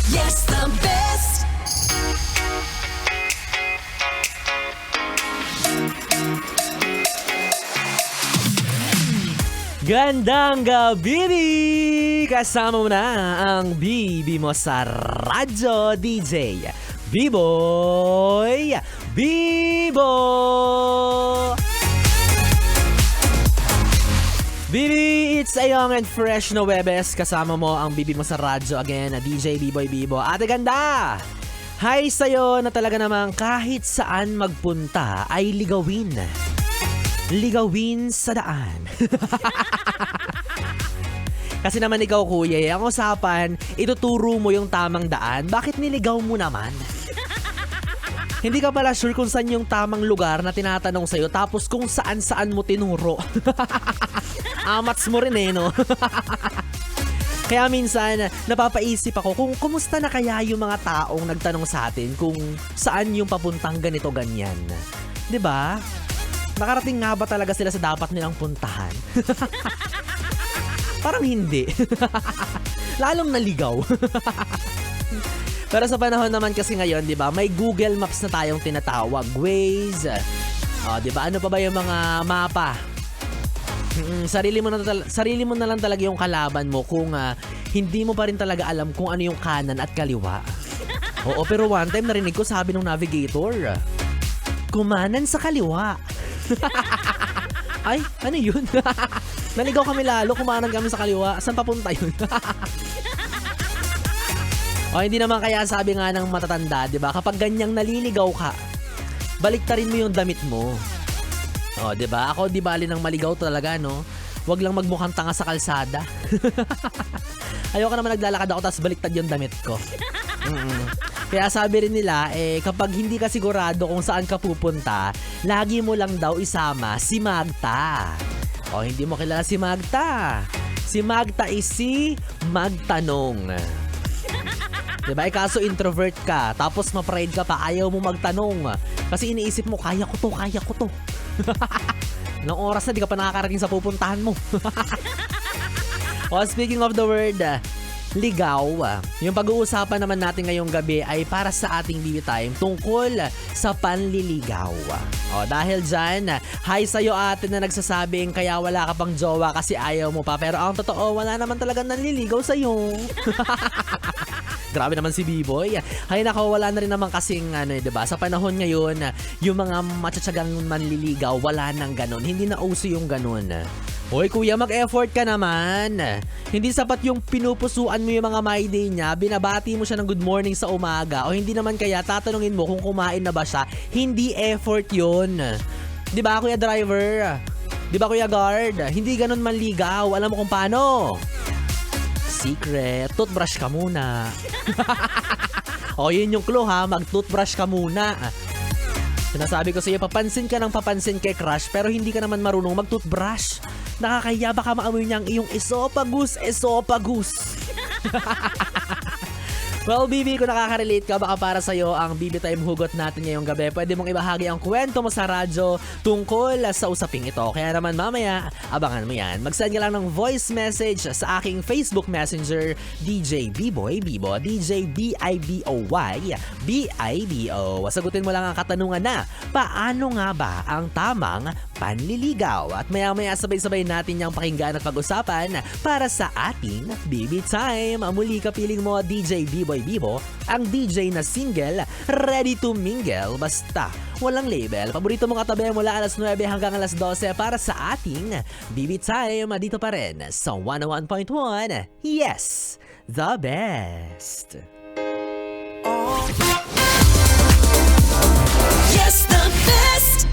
Yes, the best. Gandang gabi! Kasama mo na ang bibi mo sa radyo, DJ B-Boy Bibo! Bibi, it's a young and fresh na Webes. Kasama mo ang bibi mo sa radyo again, DJ B-Boy Bibo. Ate ganda! Hi sa'yo na talaga namang kahit saan magpunta ay ligawin. Ligawin sa daan. Kasi naman ikaw kuya, ang usapan, ituturo mo yung tamang daan. Bakit niligaw mo naman? Hindi ka pala sure kung saan yung tamang lugar na tinatanong sa'yo tapos kung saan-saan mo tinuro. Amats mo rin no? Kaya minsan, napapaisip ako kung kumusta na kaya yung mga taong nagtanong sa atin kung saan yung papuntang ganito-ganyan. 'Di ba? Nakarating nga ba talaga sila sa dapat nilang puntahan? Parang hindi. Lalong naligaw. Pero sa panahon naman kasi ngayon, 'di ba, may Google Maps na tayong tinatawag, Waze. 'Di ba? Ano pa ba yung mga mapa? Sarili mo na lang talaga yung kalaban mo kung hindi mo pa rin talaga alam kung ano yung kanan at kaliwa. Oo, pero one time narinig ko sabi ng navigator, kumanan sa kaliwa. Ay, ano yun? Naligaw kami lalo, kumanan kami sa kaliwa. Saan papunta yun? O, hindi naman kaya sabi nga ng matatanda, di ba? Kapag ganyang naliligaw ka, baliktarin mo yung damit mo. O, di ba? Ako, di bali nang maligaw talaga, no? Huwag lang magmukhang tanga sa kalsada. Ayoko naman naglalakad ako tapos baliktad yung damit ko. Kaya sabi rin nila, kapag hindi ka sigurado kung saan ka pupunta, lagi mo lang daw isama si Magta. O, hindi mo kilala si Magta. Si Magta is si magtanong. Diba? Kaso introvert ka, tapos ma-pride ka pa, ayaw mo magtanong. Kasi iniisip mo, kaya ko to. Ilang oras na, di ka pa nakakarating sa pupuntahan mo. Speaking of the word, ligaw. Yung pag-uusapan naman natin ngayong gabi ay para sa ating BB Time tungkol sa panliligaw. Dahil dyan, hi sa'yo ate na nagsasabing kaya wala ka pang jowa kasi ayaw mo pa. Pero ang totoo, wala naman talaga nanliligaw sa'yo. Grabe naman si B-Boy. Hay nako, wala na rin naman kasing diba? Sa panahon ngayon, yung mga matsatsagang manliligaw, wala nang ganun. Hindi na uso yung ganun. Hoy kuya, mag-effort ka naman. Hindi sapat yung pinupusuan mo yung mga my day niya, binabati mo siya ng good morning sa umaga, o hindi naman kaya tatanungin mo kung kumain na ba siya. Hindi effort yun. Diba kuya driver? Diba kuya guard? Hindi ganun manligaw. Alam mo kung paano? Secret, toothbrush ka muna. Yun yung clue ha, mag-toothbrush ka muna. Sinasabi ko sa iyo, papansin ka ng papansin kay crush pero hindi ka naman marunong mag-toothbrush. Nakakahiya, baka maamoy niya ang iyong esophagus. Well, BB, kung nakaka-relate ka, baka para sa'yo ang BB Time hugot natin ngayong gabi. Pwede mong ibahagi ang kwento mo sa radyo tungkol sa usaping ito. Kaya naman mamaya, abangan mo yan. Mag-send ka lang ng voice message sa aking Facebook Messenger, DJ B-Boy Bibo, DJ B-I-B-O-Y, B-I-B-O. Sagutin mo lang ang katanungan na, paano nga ba ang tamang panliligaw? At maya-maya sabay-sabay natin niyang pakinggan at pag-usapan para sa ating BB Time. Muli kapiling mo, DJ B-Boy Bibo, ang DJ na single, ready to mingle, basta walang label. Paborito mong katabi mula alas 9 hanggang alas 12 para sa ating BB Time dito pa rin sa 101.1. Yes, the best. Yes, the best.